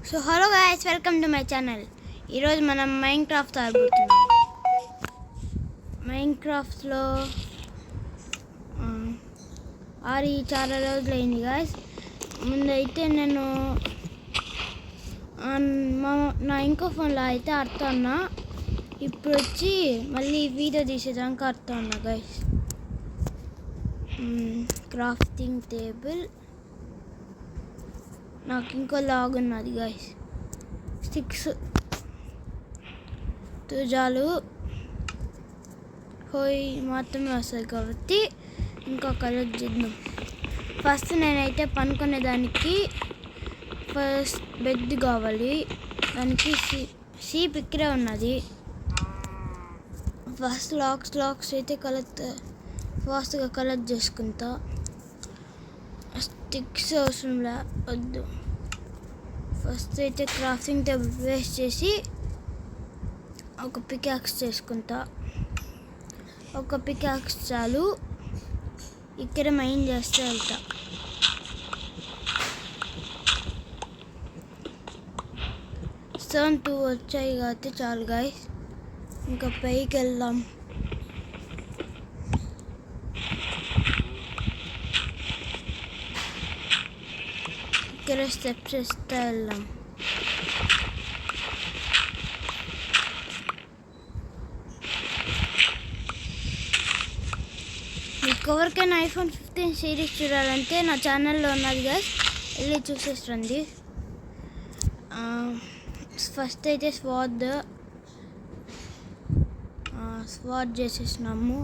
So hello guys, welcome to my channel. ఈరోజు మనం Minecraft ఆడబోతున్నాం. మైన్క్రాఫ్ట్లో ఆడి చాలా రోజులైంది గాయస్. ముందైతే నేను నా ఇంకో ఫోన్లో అయితే ఆడుతున్నా. ఇప్పుడు వచ్చి మళ్ళీ వీడియో తీసేదానికి ఆడుతున్నా గైస్. క్రాఫ్టింగ్ టేబుల్, నాకు ఇంకో లాగ్ ఉన్నది గైస్. 6 తుజాలు హోయ్ మాత్రమే వస్తుంది కాబట్టి ఇంకా కలెక్ట్ చేద్దాం. ఫస్ట్ నేనైతే పనుకునేదానికి ఫస్ట్ బెడ్ కావాలి. దానికి షీప్ ఇక్కడే ఉన్నది. ఫస్ట్ లాక్స్ అయితే ఫాస్ట్గా కలెక్ట్ చేసుకుంటా. స్టిక్స్ అవసరంలా వద్దు. ఫస్ట్ అయితే క్రాఫ్టింగ్ టేబుల్ వేస్ట్ చేసి ఒక పికాక్స్ చేసుకుంటా. ఒక పికాక్స్ చాలు. ఇక్కడ మైన్ చేస్తే వెళ్తా. స్టోన్ 2 వచ్చాయి కాబట్టి చాలు గాయస్. ఇంకా పైకి వెళ్దాం. ఇక్కడ స్టెప్స్ వేస్తే వెళ్దాం. మీకు ఎవరికైనా iPhone 15 సిరీస్ చూడాలంటే నా ఛానల్లో ఉన్నది గైస్, వెళ్ళి చూసేసండి. ఫస్ట్ అయితే స్వాడ్ చేసేసినాము.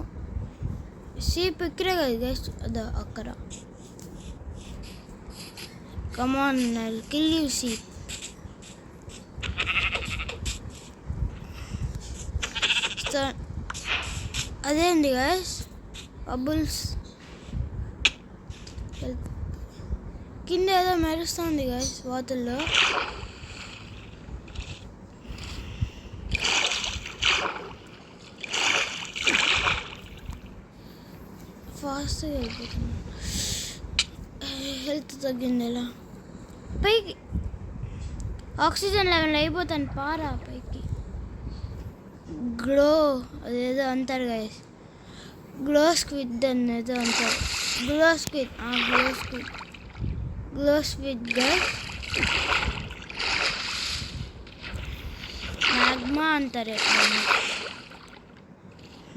షీప్ ఇక్కడే కదా గైస్, అదో అక్కడ. Come on, I'll kill you, sheep. అదేంటి గైస్, బబుల్స్ కింద ఏదో మెరుస్తుంది గైస్ వాటర్లో. ఫాస్ట్గా వెళ్ళిపోతుంది. హెల్త్ తగ్గింది. ఎలా పైకి ఆక్సిజన్ లెవెల్ అయిపోతాను. పారా పైకి. గ్లో అదేదో అంటారు గైస్, గ్లో స్క్విడ్ అనేది అంటారు. గ్లో స్క్విడ్ గైస్, మ్యాగ్మా అంటారు ఎప్పుడైనా.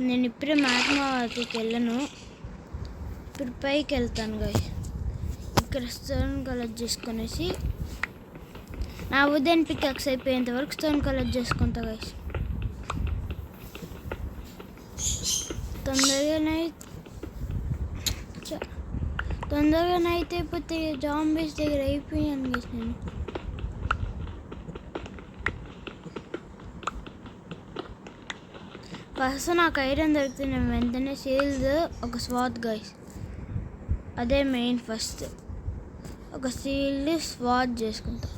నేను ఇప్పుడే మ్యాగ్మా వాటికి వెళ్ళను. ఇప్పుడు పైకి వెళ్తాను గైస్. ఇక్కడ స్టోన్ కలెక్ట్ చేసుకునేసి నా ఉదయం పికాక్స్ అయిపోయేంత వరకు స్టోన్ కలెక్ట్ చేసుకుంటా గైస్. తొందరగా నైట్ అయిపోతే జాంబీస్ దగ్గర అయిపోయాను గైస్. నేను ఫస్ట్ నాకు ఐరన్ దొరికితే నేను వెంటనే షీల్డ్, ఒక స్వాట్ గైస్, అదే మెయిన్. ఫస్ట్ ఒక షీల్డ్ స్వాట్ చేసుకుంటా.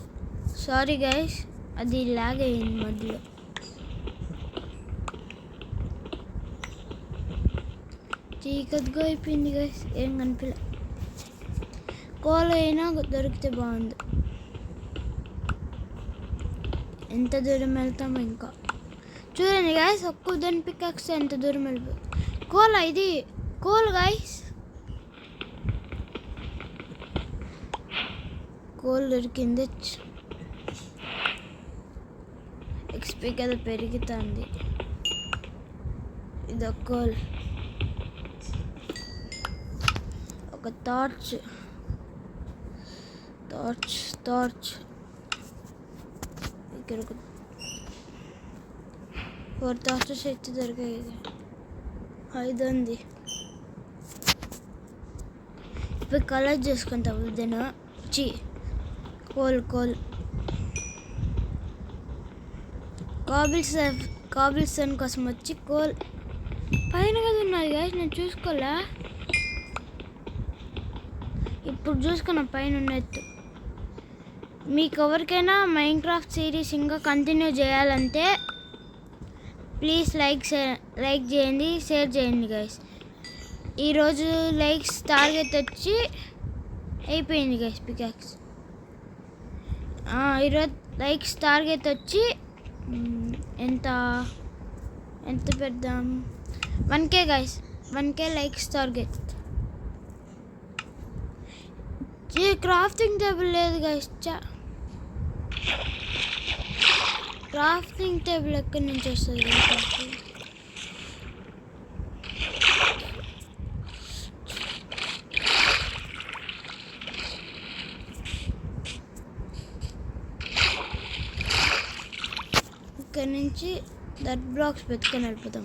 సారీ గైస్, అది లాగ్ అయ్యింది మధ్యలో. చీకటిగా అయిపోయింది గైస్, ఏం కనిపించలే. కోల్ అయినా దొరికితే బాగుంది. ఎంత దూరం వెళ్తామో ఇంకా చూడండి గైస్. ఒక్క దాని పికాక్స్ ఎంత దూరం వెళ్ళిపో. కోల్ ఇది కోల్ గైస్, కోల్ దొరికింది. ఎక్స్పీ కదా పెరుగుతుంది. ఇది కోల్. ఒక టార్చ్ ఇక్కడ ఒక 4 టార్చెస్ అయితే దొరికాయి. 5 ఉంది. ఇప్పుడు కలెక్ట్ చేసుకుంటాం. ఉదయం కోల్ కాబుల్స్టోన్ కోసం వచ్చి కోల్ పైన కదా ఉన్నది గైస్, నేను చూసుకోలే. ఇప్పుడు చూసుకున్నా పైన ఉన్నట్టు. మీకు ఎవరికైనా మైన్క్రాఫ్ట్ సిరీస్ ఇంకా కంటిన్యూ చేయాలంటే ప్లీజ్ లైక్ చేయండి, షేర్ చేయండి గైస్. ఈరోజు లైక్స్ టార్గెట్ వచ్చి అయిపోయింది గైస్ పికాక్స్. ఈరోజు లైక్స్ టార్గెట్ వచ్చి ఎంత ఎంత పెడదాం 1K guys 1K likes target. Crafting table లేదు గైస్. క్రాఫ్టింగ్ టేబుల్ ఎక్కడి నుంచి వస్తుంది? ఇక్కడ నుంచి దట్ బ్లాక్స్ పెట్టుకొని వెళ్ళిపోతాం.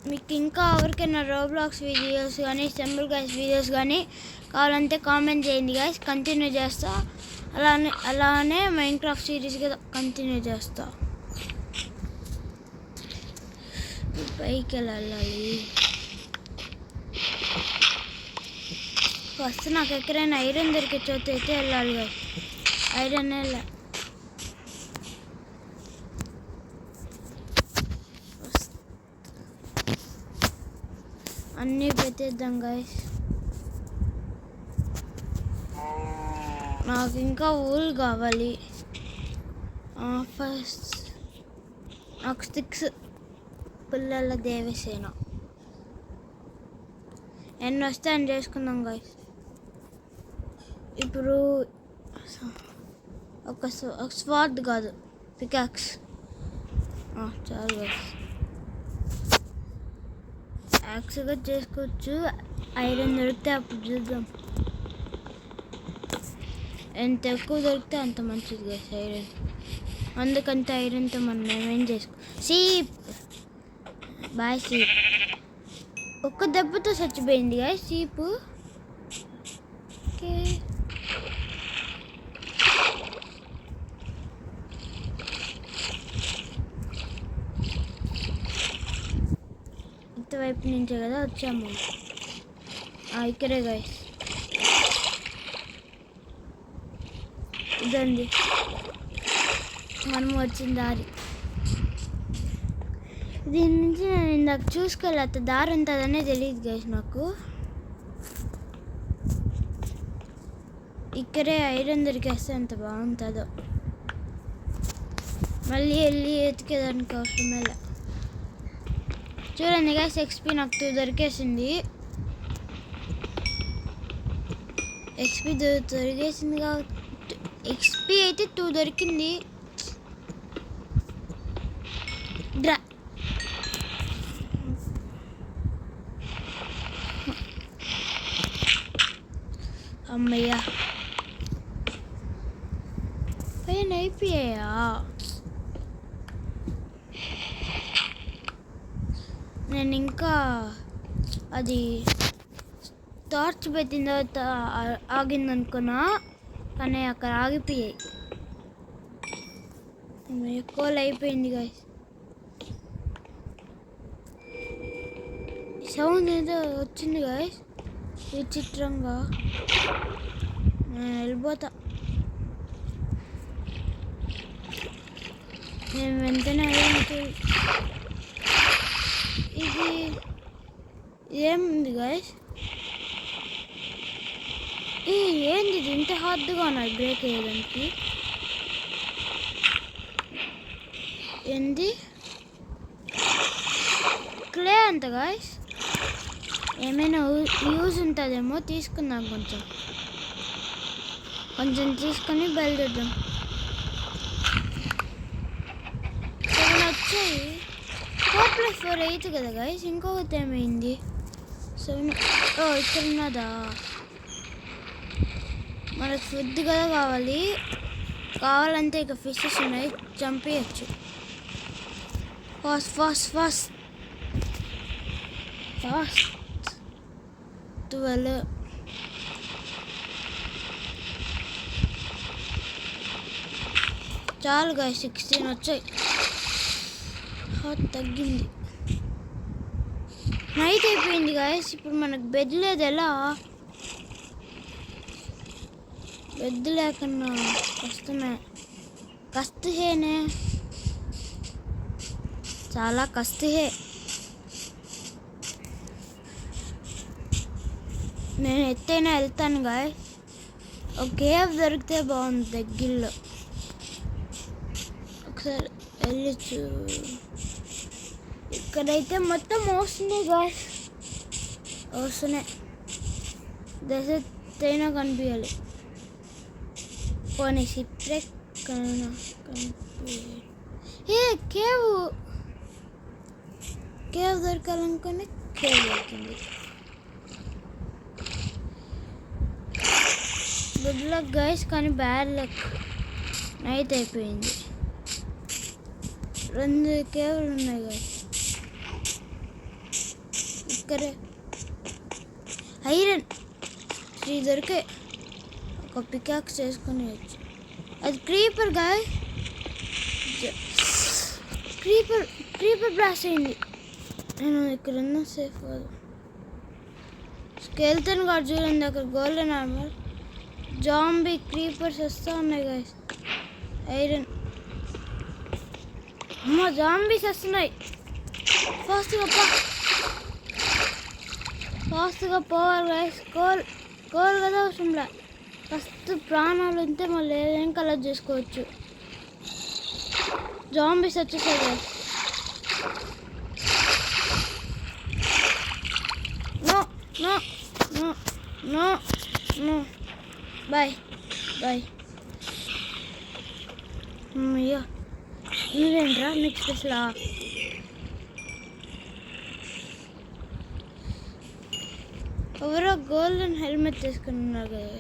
మీకు ఇంకా ఎవరికైనా రోబ్లాక్స్ వీడియోస్ కానీ సింబల్ గైస్ వీడియోస్ కానీ కావాలంటే కామెంట్ చేయండి గైస్. కంటిన్యూ చేస్తా. అలానే మైన్క్రాఫ్ట్ సిరీస్గా కంటిన్యూ చేస్తా. పైకి వెళ్ళాలి. ఫస్ట్ నాకు ఎక్కడైనా ఐరన్ దొరికే చోట అయితే వెళ్ళాలి కదా. ఐరన్ అన్నీ పెట్టేద్దాం గైస్. నాకు ఇంకా ఊల్ కావాలి. ఫస్ట్ నాకు స్టిక్స్ పిల్లల దేవసేన ఎన్ని వస్తాయని చేసుకుందాం గైస్. ఇప్పుడు ఒక స్వాట్ కాదు పికాక్స్ చాలు గైస్. యాక్స్గా చేసుకోవచ్చు. ఐరన్ దొరికితే అప్పుడు చూద్దాం. ఎంత ఎక్కువ దొరికితే అంత మంచిది గైస్ ఐరన్. అందుకంటే ఐరన్తో మనం ఏమేం చేసుకో. సీప్ బాయ్ సీప్. ఒక్క దెబ్బతో చచ్చిపోయింది గైస్ సీపు. ఓకే ఇటువైపు నుంచే కదా వచ్చాము. ఇక్కడే గైస్ ఇదండి మనము వచ్చిన దారి. దీని నుంచి నేను ఇందాక చూసుకోలేదు. దారి ఉంటుందనే తెలియదు గైస్ నాకు. ఇక్కడే ఐరన్ దొరికేస్తే ఎంత బాగుంటుందో. మళ్ళీ వెళ్ళి ఎతికేదానికి అవసరమే లే. చూడండి గైస్ ఎక్స్పీ నాకు 2 దొరికేసింది. ఎక్స్పీ దొరికేసింది కాబట్టి ఎక్స్పీ అయితే 2 దొరికింది. డ్రా అమ్మయ్యా పైన అయిపోయాయా? నేను ఇంకా అది టార్చ్ పెట్టిన తర్వాత ఆగిందనుకున్నా కానీ అక్కడ ఆగిపోయాయి. ఎక్కువ అయిపోయింది గైస్. సౌండ్ ఏదో వచ్చింది గైస్ విచిత్రంగా. నేను వెళ్ళిపోతా. నేను వెంటనే ఇది ఏముంది గైస్? ఏంది ఇది ఇంత హార్డ్గా ఉన్నాయి బ్రేక్ వేయడానికి? ఏంది క్లే అంత గైస్? ఏమైనా యూజ్ ఉంటుందేమో తీసుకుందాం. కొంచెం తీసుకొని బయలుదేద్దాం. 7 వచ్చాయి. 4 + 4 8 కదా గైస్. ఇంకొకటి ఏమైంది? 7 ఇక్కడ ఉన్నదా? మనకు ఫుడ్ కదా కావాలంటే ఇక ఫిషెస్ ఉన్నాయి చంపేయచ్చు. ఫాస్ట్ ఫాస్ట్ ఫాస్ట్ ఫాస్ట్ 12 చాలు గైస్. 16 వచ్చాయి. తగ్గింది. నైట్ అయిపోయింది గైస్. ఇప్పుడు మనకు బెడ్ లేదు. ఎలా బెడ్ లేకున్నా కష్టమే. కష్టమేనే చాలా కష్టమే. నేను ఎత్తైనా వెళ్తాను గాయస్. ఒక కేవ్ దొరికితే బాగుంది దగ్గరలో. ఒకసారి వెళ్ళచ్చు. ఇక్కడైతే మొత్తం వస్తున్నాయి గాయస్, వస్తున్నాయి. దశ ఎత్తైనా కనిపించాలి. పోనీ షిప్రెక్ కనిపించాలి. ఏ కేవ్ దొరకాలనుకుని కేవ్ దొరికింది. గుడ్ లక్ గైస్, కానీ బ్యాడ్ లక్. నైట్ అయిపోయింది. 2 కేవ్లు ఉన్నాయి గైస్ ఇక్కడే. ఐరన్ 3 దొరికే. ఒక పికాక్స్ చేసుకుని వచ్చు. అది క్రీపర్ గాయస్. క్రీపర్ బ్లాస్ట్ అయింది. నేను ఇక్కడ ఉన్న సేఫ్ కాదు. స్కెల్టన్ గార్డ్ చూడండి అక్కడ. Golden armour. జాంబీ క్రీపర్స్ వస్తూ ఉన్నాయి గైస్. ఐరన్. అమ్మ జాంబీస్ వస్తున్నాయి. ఫాస్ట్గా పోవాలి గైస్. కోల్ కదా అవసరంలా. ఫస్ట్ ప్రాణాలు ఉంటే మళ్ళీ ఏం కలెక్ట్ చేసుకోవచ్చు. జాంబీస్ వచ్చేసాయి గైస్. No bye. అయ్యో నువ్వేంట్రా, నీకు స్పెషలా? ఎవరో గోల్డెన్ హెల్మెట్ తీసుకున్నారు కదా.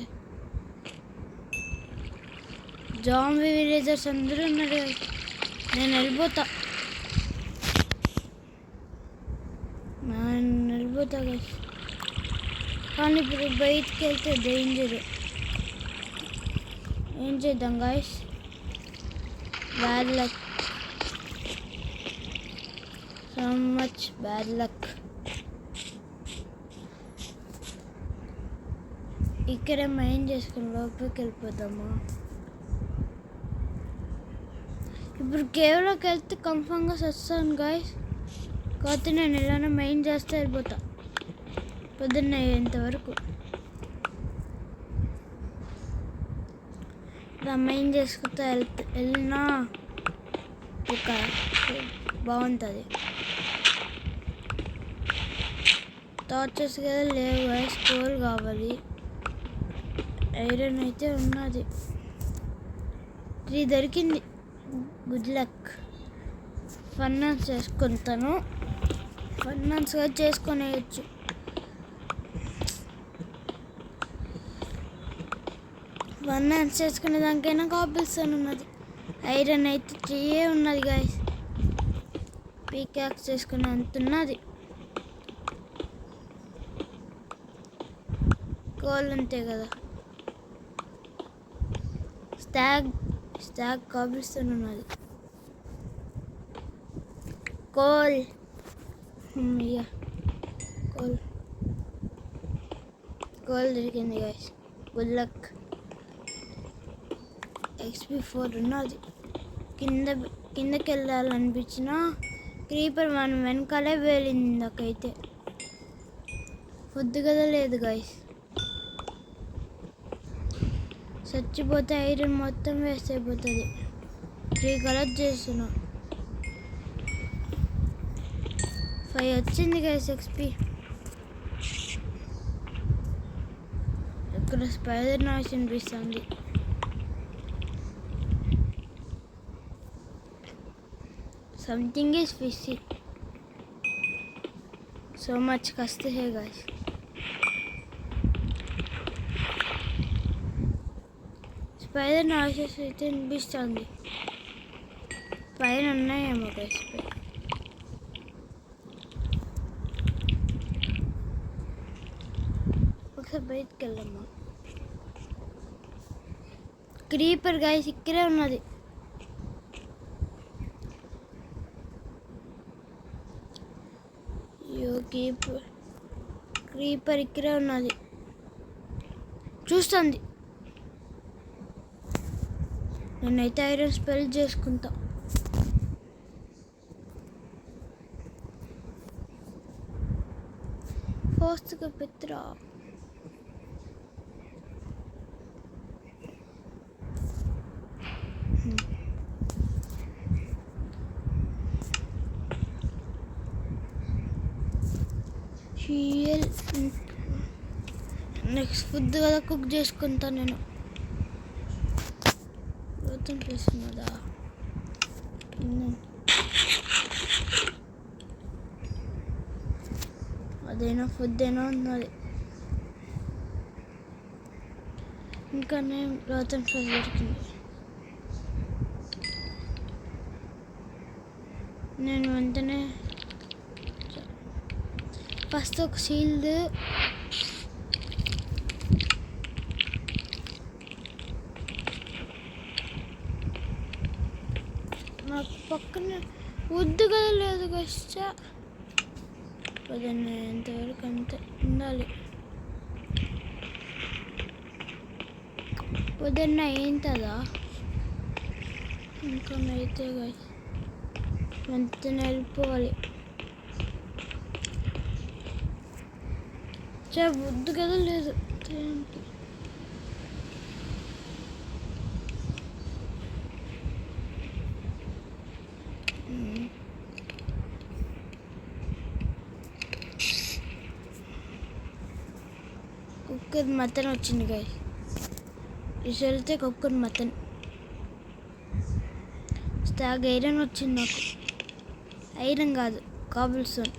జాంబీ విలేజర్స్ అందరూ ఉన్నారు కదా. నేను వెళ్ళిపోతా కదా. కానీ ఇప్పుడు బయటికి వెళ్తే డేంజర్. ఏం చేద్దాం guys? Bad luck, so much bad luck. ఇక్కడే మైండ్ చేసుకుని లోపలికి వెళ్ళిపోతామా? ఇప్పుడు కేవలోకి వెళ్తే కన్ఫామ్గా వస్తాను గాయస్. కాకపోతే నేను ఇలానే మైండ్ చేస్తే వెళ్ళిపోతా పొద్దున్న అయ్యేంతవరకు. ఇలా మైండ్ చేసుకుంటా వెళ్ళినా ఒక బాగుంటుంది. టార్చర్స్ కదా లేవు గాయస్. కోల్ కావాలి. ఐరన్ అయితే ఉన్నది. 3 దొరికింది. Good luck. ఫైనాన్స్ చేసుకుంటాను. ఫైనాన్స్గా చేసుకునేయచ్చు. ఫైనాన్స్ చేసుకునే దానికైనా కాపిల్స్తాను ఉన్నది. ఐరన్ అయితే 3 ఉన్నది గాయస్. పీకాక్స్ చేసుకునే అంత ఉన్నది. కోల్ అంతే కదా. స్టాగ్ కాపిల్స్తాను ఉన్నది. కోల్ దొరికింది గాయస్. Good luck. XP 4 ఉన్నది. కిందకి వెళ్ళాలనిపించిన క్రీపర్ మనం వెనకాలే వేలింది. నాకైతే ఫుడ్ కదా లేదు గాయస్. చచ్చిపోతే ఐరన్ మొత్తం వేస్ట్ అయిపోతుంది. 3 కలెక్ట్ చేస్తున్నా. 5 వచ్చింది గైస్ XP. ఇక్కడ స్పైడర్ నాయిస్ వినిపిస్తుంది. Something is fishy. So much కష్ట హే గైస్. స్పైడర్ నాయిసెస్ అయితే వినిపిస్తుంది. పైన ఉన్నాయేమో గైస్. ఒకసారి బయటికి వెళ్ళమ్మా. క్రీపర్ గైస్ ఇక్కడే ఉన్నది. క్రీపర్ ఇక్కడే ఉన్నది. చూస్తుంది. నేనైతే ఐరన్ స్పెల్ చేసుకుంటా. ఫాస్ట్గా పెట్టురా. నెక్స్ట్ ఫుడ్ కదా కుక్ చేసుకుంటా నేను. మొత్తం చేస్తున్నదా అదేనా ఫుడ్ ఏనా ఉన్నది. ఇంకా నేను రోతన్ ఫ్రెష్ దొరికింది. నేను వెంటనే ఫస్ట్ ఒక షీల్డ్ నాకు పక్కన వద్దు కదా లేదు కష్టా పొద్దున్న ఎంతవరకు అంతే ఉండాలి. పొద్దున్న ఏంటదా ఇంకా అయితే వెంటనే వెళ్ళిపోవాలి. వద్దు కదా లేదు కుక్కర్ మటన్ వచ్చింది గాయ్. ఇసు వెళ్తే కుక్కర్ మటన్ స్టాగ్ ఐరన్ వచ్చింది నాకు. ఐరన్ కాదు కాబుల్ స్టోన్.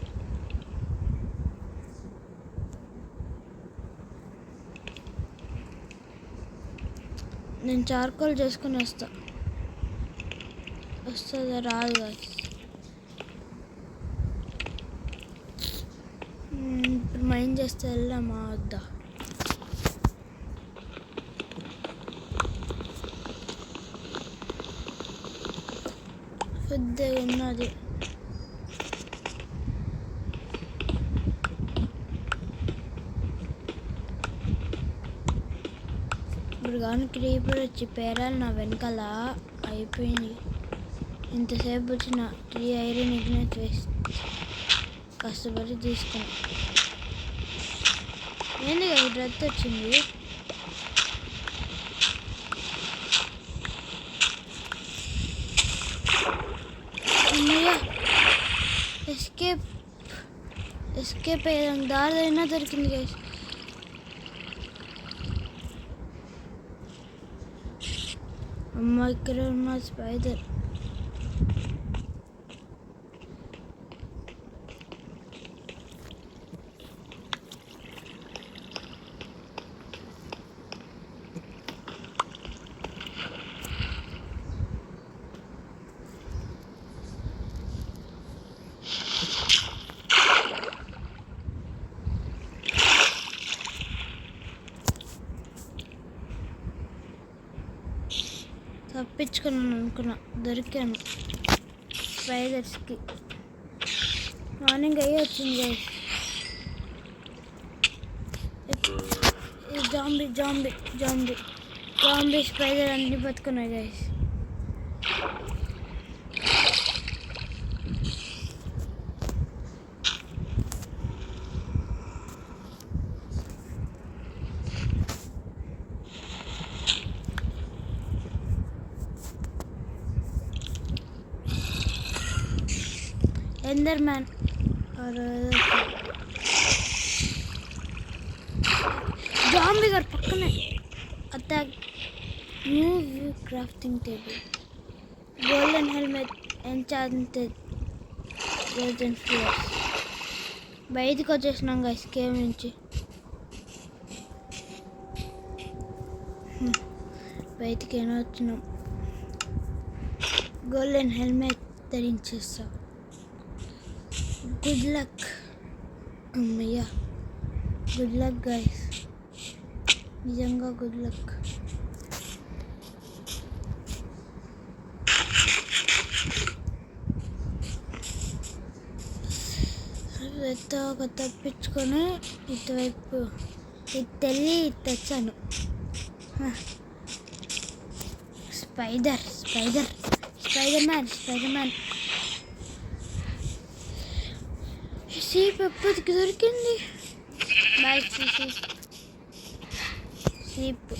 నేను చార్కోల్ చేసుకుని వస్తుందా రాదు గాయ్. ఇప్పుడు మైండ్ చేస్తే వెళ్దామా వద్దా? పెద్దగా ఉన్నది. ఇప్పుడు కానీ క్రీపర్ వచ్చి పేరాలు నా వెనకాల అయిపోయింది. ఇంతసేపు వచ్చిన 3 ఐరన్ ఇగ్నైట్ వేస్ట్ కష్టపడి తీసుకున్నా. ఏంది కదా డ్రెత్ వచ్చింది. ఎస్కేప్ అయ్యేదానికి దారి అయినా దొరికింది గైస్. అమ్మ ఇక్కడ ఉన్న స్పైడర్. తప్పించుకున్నాను అనుకున్నా, దొరికాను స్పైడర్స్కి. మార్నింగ్ అయ్యి వచ్చింది guys. Zombie zombie zombie zombie spider అన్నీ బతుకున్నాయి గైస్. ఎండర్మ్యాన్ జాంబీ గారు పక్కనే attack. New view crafting table, golden helmet, enchanted golden flowers. బయటికి వచ్చేసినాం గైస్ కేవ్ నుంచి. బయటికి ఏమో వచ్చినాం. గోల్డెన్ హెల్మెట్ ధరించేస్తాం. గుడ్ లక్ అమ్మయ్యా, గుడ్ లక్ గైస్, నిజంగా గుడ్ లక్. ఒక తప్పించుకొని ఇటువైపు ఇట్టెళ్ళి ఇటు వచ్చాను. Spider spider spider man sheep ఎప్పటికి దొరికింది. బాయ్ షీప్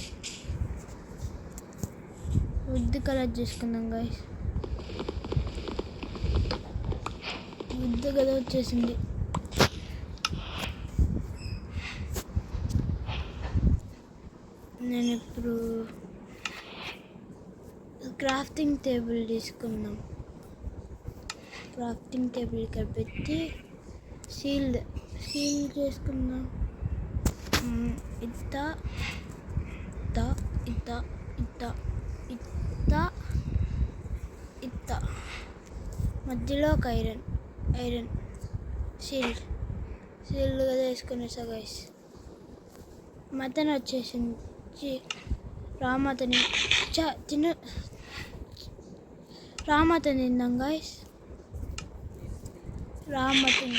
వుడ్ కలర్ చేసుకుందాం గాయస్. వుడ్ కదా వచ్చేసింది. నేను ఇప్పుడు క్రాఫ్టింగ్ టేబుల్ తీసుకుందాం. క్రాఫ్టింగ్ టేబుల్ ఇక్కడ పెట్టి సీల్ చేసుకుందాం. ఇత్త ఇత్త ఇత్త ఇత్త ఇత్త ఇత్త మధ్యలో ఒక ఐరన్ షీల్డ్ కదా వేసుకునేసా గైస్. మటన్ వచ్చేసింది. రామతని రామతని తిందాం గైస్. రామతని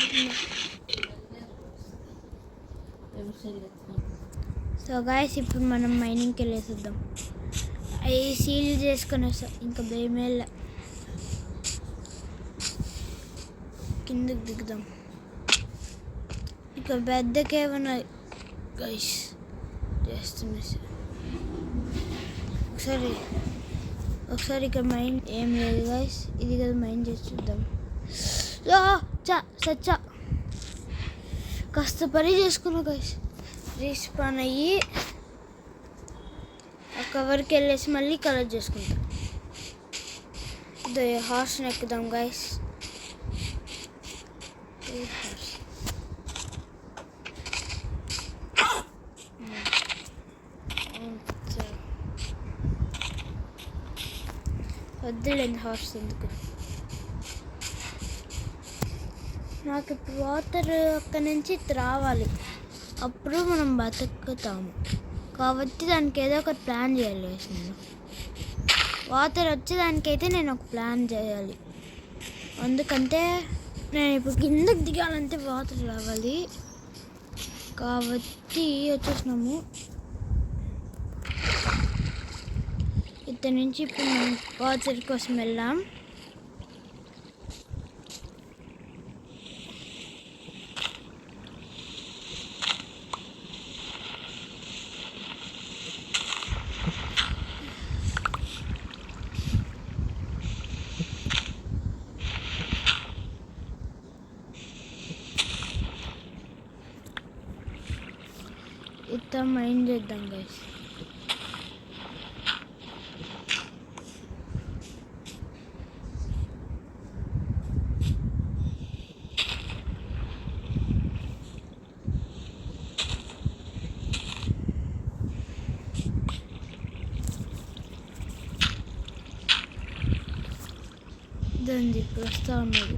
సో గైస్ ఇప్పుడు మనం మైనింగ్కి వెళ్ళేసిద్దాం. అవి సీల్ చేసుకొని వస్తాం. ఇంకా భయమేళ్ళ కిందకి దిగుదాం. ఇక పెద్దకేమన్నా గైస్ చేస్తున్నా ఒకసారి ఇక్కడ మైండ్ ఏం లేదు గైస్. ఇది కదా మైండ్ చేసి చూద్దాం. సచ్చా కాస్త పని చేసుకున్నా గైస్. రీస్పాన్ అయ్యి ఆ కవర్కి వెళ్ళేసి మళ్ళీ కలర్ చేసుకుంటాం. హార్స్ని ఎక్కుదాం గైస్. వద్దులేండి హార్స్ ఎందుకు. నాకు ఇప్పుడు వాటర్ అక్కడి నుంచి రావాలి, అప్పుడు మనం బతుకుతాము. కాబట్టి దానికి ఏదో ఒకటి ప్లాన్ చేయాలి. నేను వాటర్ వచ్చేదానికైతే నేను ఒక ప్లాన్ చేయాలి. అందుకంటే నేను ఇప్పుడు కిందకి దిగాలంటే వాటర్ రావాలి. కాబట్టి వచ్చేసినాము. ఇక్కడి నుంచి ఇప్పుడు మనం వాటర్ కోసం వెళ్ళాం. ఇట్లా మైండ్ చేద్దాం గైస్. దాన్ని ఇప్పుడు వస్తూ ఉన్నది.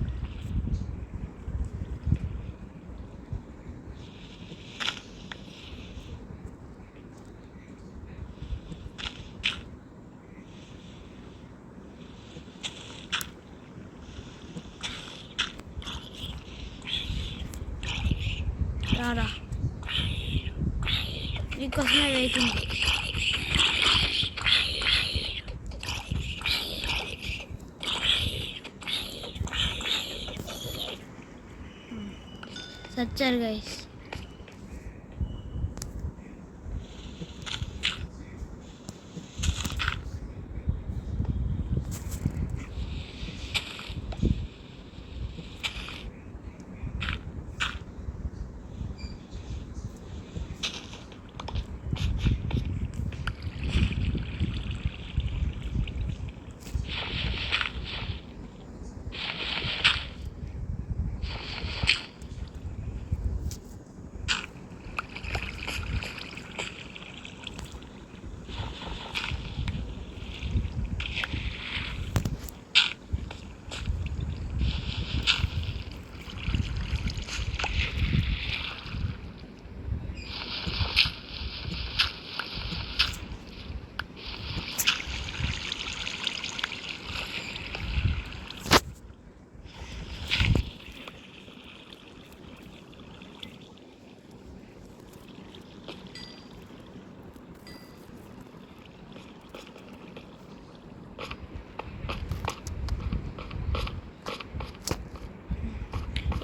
రారా, నీకోసమే వెయిటింగ్. సచ్చారు గైస్.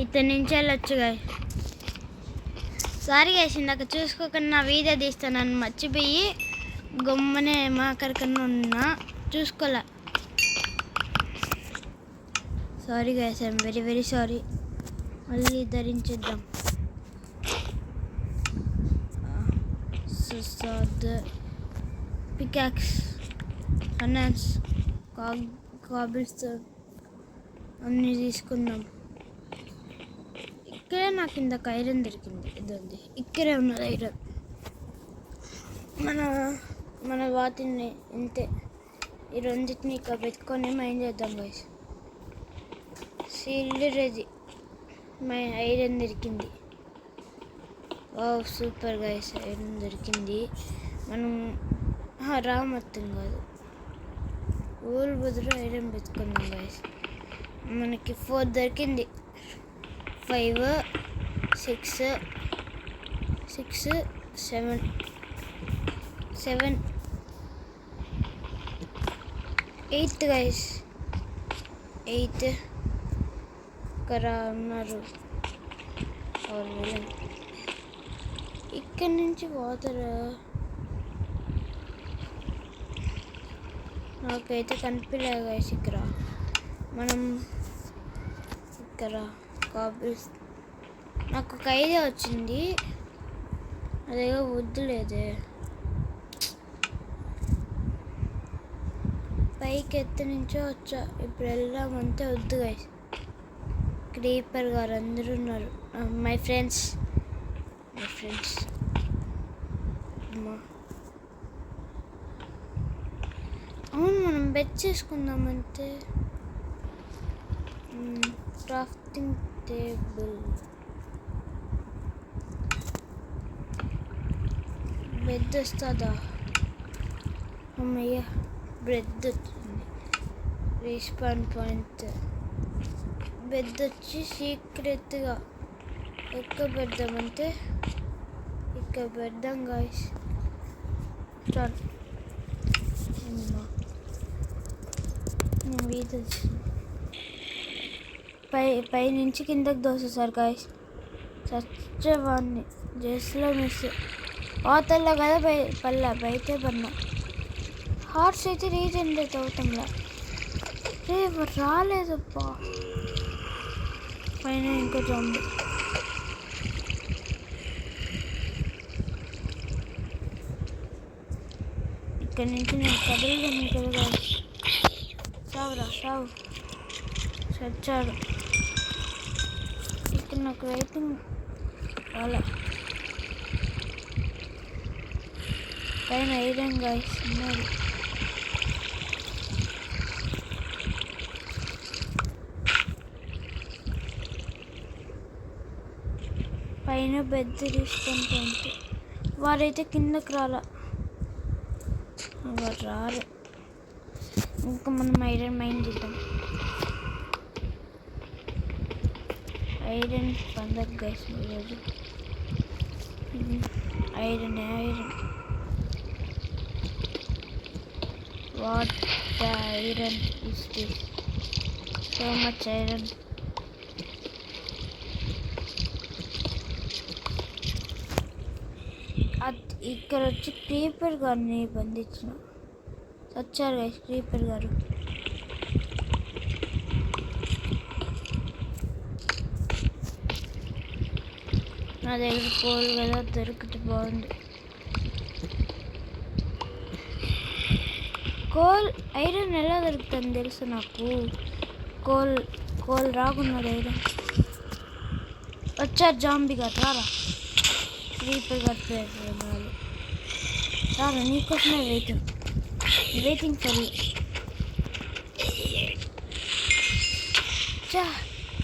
ఇక్కడి నుంచి వెళ్ళొచ్చు గైస్. సారీ గైస్, ఇందాక చూసుకోకుండా నా వీడియో తీస్తానని మర్చిపోయి గమ్మనే మా అక్కడికన్నా ఉన్నా, చూసుకోలే. Sorry guys, I'm very very sorry. మళ్ళీ ధరించేద్దాం. పికాక్స్, ఫైనాన్స్, కాబుల్స్ అన్నీ తీసుకుందాం. ఇక్కడే నాకు ఇందాక ఐరన్ దొరికింది. ఇదండి, ఇక్కడే ఉన్నది ఐరన్. మన వాటిని ఇంతే, ఈ రెండింటిని ఇక్కడ పెట్టుకొని మైండ్ చేద్దాం గైస్. Sealed ready. ఐరన్ దొరికింది. వావ్, సూపర్ గైస్, ఐరన్ దొరికింది. మనం రా మొత్తం కాదు, ఊరు బదులు ఐరన్ పెట్టుకుందాం గైస్. మనకి 4 దొరికింది. 5, 6, 7, 8 గైస్. 8 ఇక్కడ ఉన్నారు. ఇక్కడ నుంచి వాటర్ నాకైతే కనిపించలే గైస్. మనం ఇక్కడ కాబుల్స్, నాకు ఒక ఐడియా వచ్చింది. అదేగా వద్దులేదే, పైకి ఎత్తి నుంచో వచ్చా. ఇప్పుడు వెళ్దామంటే వద్దు గైస్. క్రీపర్ గారు అందరూ ఉన్నారు. My friends. అవును, మనం బెడ్ చేసుకుందామంటే క్రాఫ్టింగ్ టేబుల్, బెడ్ వస్తుందా? అమ్మయ్య, బెడ్ వచ్చింది. Respawn point. బెడ్ వచ్చి సీక్రెట్గా ఎక్కడ పెడదామంటే ఇక్కడ పెడదాం గాయస్. చాలు, వీధి పై నుంచి కిందకి దోసేసారు గాయస్. చచ్చేవాడిని జస్ట్లో మిస్. వాతల్లో కదా బయటే పడినా. హార్ట్స్ అయితే రీజనరేట్ అవుతాంలా. రాలేదప్పా. పైన ఇంకో జాంబీ. ఇక్కడి నుంచి నేను కదలలేను కదా. సావు చచ్చాడు. ఇక్కడ నాకు రైటింగ్ అలా పైన ఐరన్ గాయస్ ఉన్నారు. పైన బెడ్ తీసుకుంటూ ఉంటే వారైతే కిందకి రారు. ఇంకా మనం ఐరన్ మైండ్ చేద్దాం. ఐరన్ పండగ గైస్ ఈరోజు. Iron what the iron is this? So much iron. ఇక్కడ వచ్చి క్రీపర్ గారిని బంధించిన. వచ్చారు గైస్ క్రీపర్ గారు. నా దగ్గర కోల్ కదా, దొరికితే బాగుంది. కోల్ ఐరన్ ఎలా దొరుకుతుంది తెలుసు నాకు. కోల్ రాకున్నది ఐరన్. వచ్చారు జాంబీ గారు. రారా క్రీపర్ గారు పేరు రారా, నీకోసమే వెయిటింగ్ ఫర్ యూ.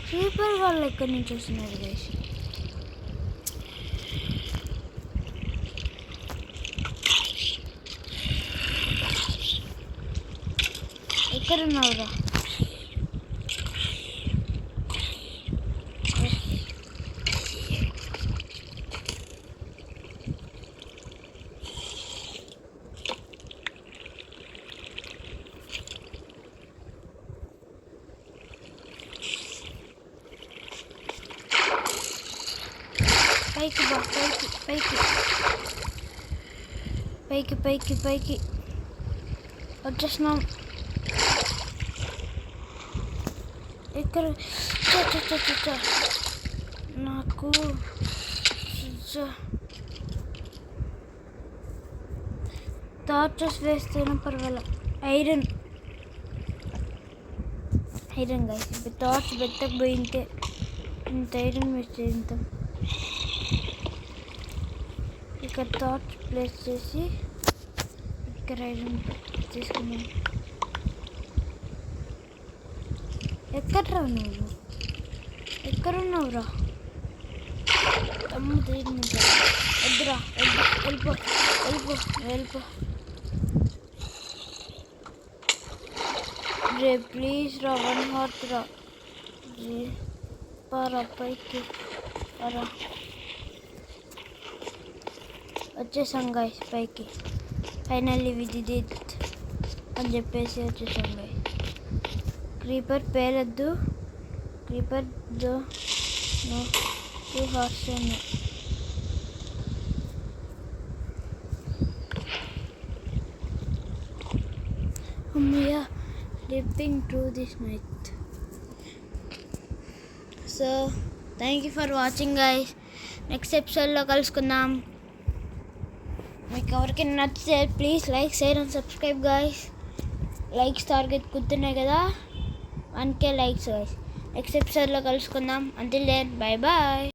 క్రీపర్ వాళ్ళు ఎక్కడి నుంచి వస్తున్నారు గైస్? ఎక్కడున్నావురా? పైకి బా, పైకి పైకి పైకి పైకి పైకి వచ్చేసినాం. ఇక్కడ నాకు టార్చెస్ వేస్తేనే పర్వాలేదు. ఐరన్ గైస్, ఇప్పుడు టార్చ్ పెట్టకపోయింటే ఇంత ఐరన్ వేస్ట్ చేద్దాం. ఇక్కడ టార్చ్ ప్లేస్ చేసి ఇక్కడ ఐరన్ తీసుకున్నాం. ఎక్కడ్రా నువ్వు? ఎక్కడున్నావురా తమ్ముడు? వద్దురా, వెళ్ళిపో వెళ్ళిపో వెళ్ళిపో. రే ప్లీజ్ రా, 1 హార్ట్ రా. రే పారా పైకి పారా. వచ్చేసాం గైస్ పైకి. ఫైనల్లీ వి డిడ్ ఇట్ అని చెప్పేసి వచ్చేసాం గైస్. క్రీపర్ పేరొద్దు, క్రీపర్ దో 2 హార్ట్స్ ఉన్నాయి. అమ్మయ్య, living through this night. So thank you for watching guys. Next ఎపిసోడ్లో కలుసుకుందాం. మీకు ఎవరికైనా నచ్చితే please like, share and subscribe guys. Likes target కుదురుతున్నాయి కదా, 1K లైక్స్ గాయస్. నెక్స్ట్ ఎపిసోడ్లో కలుసుకుందాం. Until then bye bye.